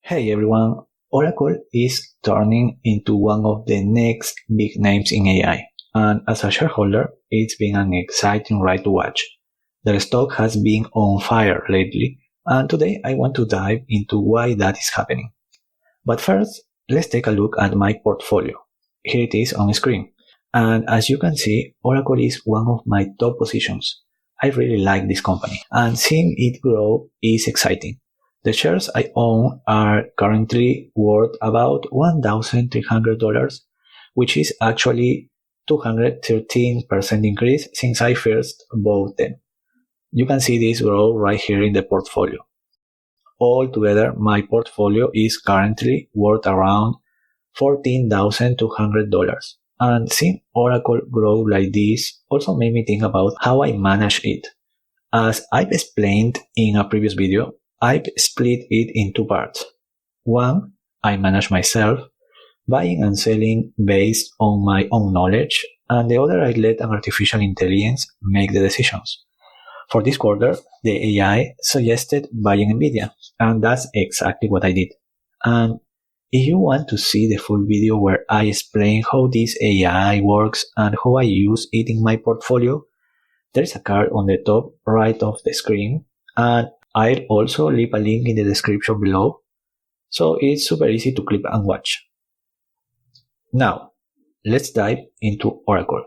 Hey everyone, Oracle is turning into one of the next big names in AI, and as a shareholder, it's been an exciting ride to watch. The stock has been on fire lately, and today I want to dive into why that is happening. But first, let's take a look at my portfolio. Here it is on screen, and as you can see, Oracle is one of my top positions. I really like this company, and seeing it grow is exciting. The shares I own are currently worth about $1,300, which is actually 213% increase since I first bought them. You can see this grow right here in the portfolio. Altogether, my portfolio is currently worth around $14,200. And seeing Oracle grow like this also made me think about how I manage it. As I've explained in a previous video, I've split it in two parts. One, I manage myself, buying and selling based on my own knowledge, and the other I let an artificial intelligence make the decisions. For this quarter, the AI suggested buying NVIDIA, and that's exactly what I did. And if you want to see the full video where I explain how this AI works and how I use it in my portfolio, there is a card on the top right of the screen, and I'll also leave a link in the description below, so it's super easy to click and watch. Now, let's dive into Oracle.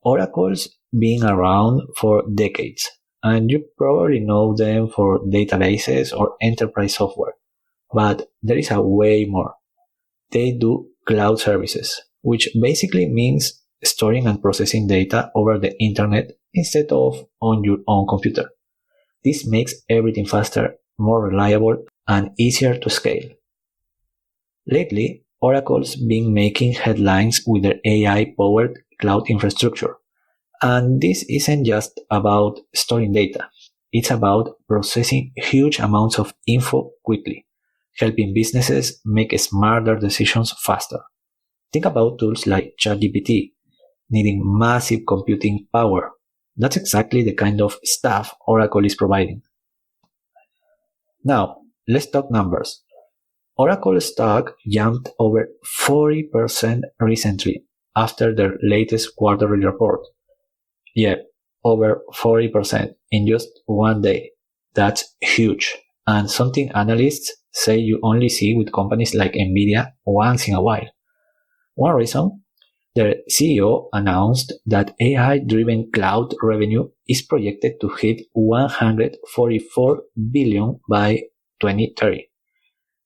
Oracle's been around for decades, and you probably know them for databases or enterprise software, but there is a way more. They do cloud services, which basically means storing and processing data over the internet instead of on your own computer. This makes everything faster, more reliable, and easier to scale. Lately, Oracle's been making headlines with their AI-powered cloud infrastructure. And this isn't just about storing data. It's about processing huge amounts of info quickly, helping businesses make smarter decisions faster. Think about tools like ChatGPT, needing massive computing power. That's exactly the kind of stuff Oracle is providing. Now, let's talk numbers. Oracle stock jumped over 40% recently after their latest quarterly report. Yeah, over 40% in just one day. That's huge, and something analysts say you only see with companies like NVIDIA once in a while. One reason? Their CEO announced that AI-driven cloud revenue is projected to hit $144 billion by 2030.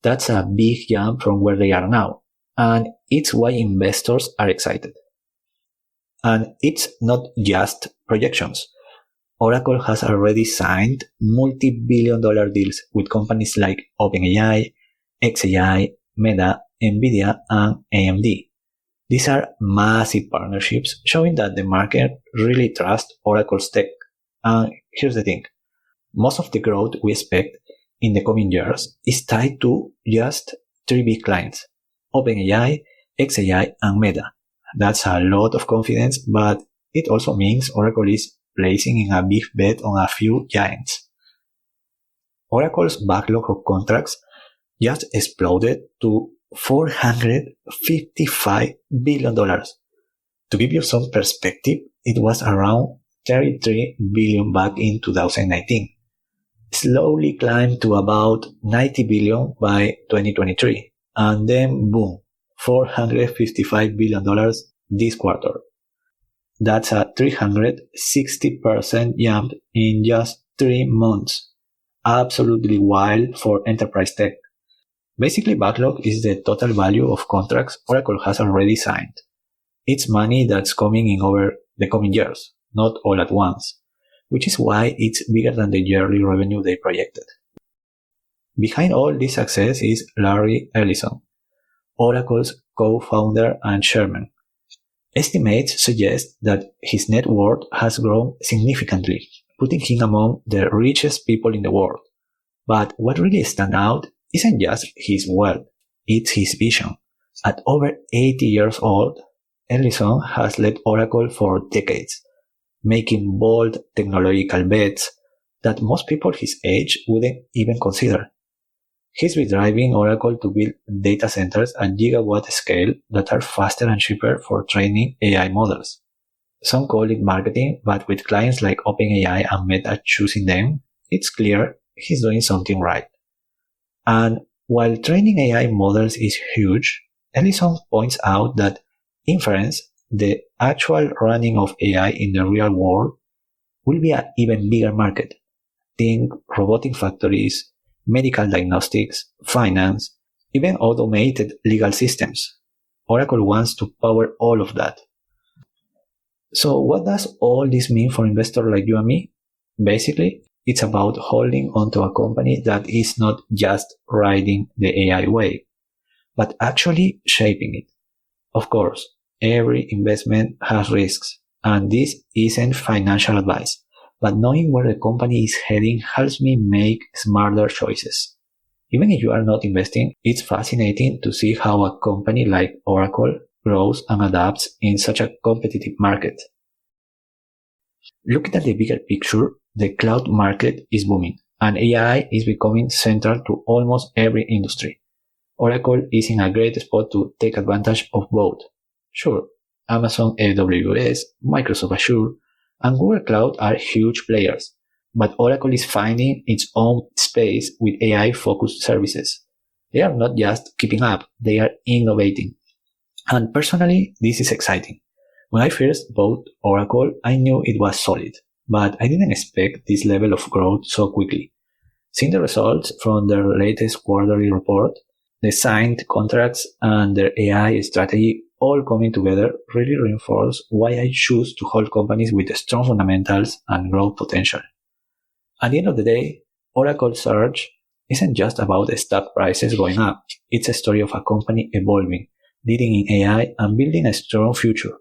That's a big jump from where they are now, and it's why investors are excited. And it's not just projections. Oracle has already signed multi-billion-dollar deals with companies like OpenAI, xAI, Meta, NVIDIA, and AMD. These are massive partnerships showing that the market really trusts Oracle's tech. And here's the thing. Most of the growth we expect in the coming years is tied to just three big clients: OpenAI, xAI, and Meta. That's a lot of confidence, but it also means Oracle is placing in a big bet on a few giants. Oracle's backlog of contracts just exploded to $455 billion. To give you some perspective, it was around $33 billion back in 2019. Slowly climbed to about $90 billion by 2023, and then boom, $455 billion this quarter. That's a 360% jump in just 3 months. Absolutely wild for enterprise tech. Basically, backlog is the total value of contracts Oracle has already signed. It's money that's coming in over the coming years, not all at once, which is why it's bigger than the yearly revenue they projected. Behind all this success is Larry Ellison, Oracle's co-founder and chairman. Estimates suggest that his net worth has grown significantly, putting him among the richest people in the world. But what really stands out isn't just his wealth, it's his vision. At over 80 years old, Ellison has led Oracle for decades, making bold technological bets that most people his age wouldn't even consider. He's been driving Oracle to build data centers at gigawatt scale that are faster and cheaper for training AI models. Some call it marketing, but with clients like OpenAI and Meta choosing them, it's clear he's doing something right. And while training AI models is huge, Ellison points out that inference, the actual running of AI in the real world, will be an even bigger market. Think robotic factories, medical diagnostics, finance, even automated legal systems. Oracle wants to power all of that. So what does all this mean for investors like you and me? Basically, it's about holding onto a company that is not just riding the AI wave, but actually shaping it. Of course, every investment has risks, and this isn't financial advice, but knowing where the company is heading helps me make smarter choices. Even if you are not investing, it's fascinating to see how a company like Oracle grows and adapts in such a competitive market. Looking at the bigger picture, the cloud market is booming, and AI is becoming central to almost every industry. Oracle is in a great spot to take advantage of both. Sure, Amazon AWS, Microsoft Azure, and Google Cloud are huge players, but Oracle is finding its own space with AI-focused services. They are not just keeping up, they are innovating. And personally, this is exciting. When I first bought Oracle, I knew it was solid, but I didn't expect this level of growth so quickly. Seeing the results from their latest quarterly report, the signed contracts, and their AI strategy all coming together really reinforce why I choose to hold companies with strong fundamentals and growth potential. At the end of the day, Oracle's surge isn't just about the stock prices going up. It's a story of a company evolving, leading in AI, and building a strong future,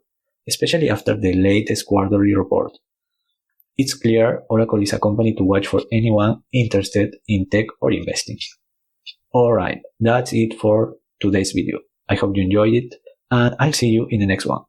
especially after the latest quarterly report. It's clear Oracle is a company to watch for anyone interested in tech or investing. Alright, that's it for today's video. I hope you enjoyed it, and I'll see you in the next one.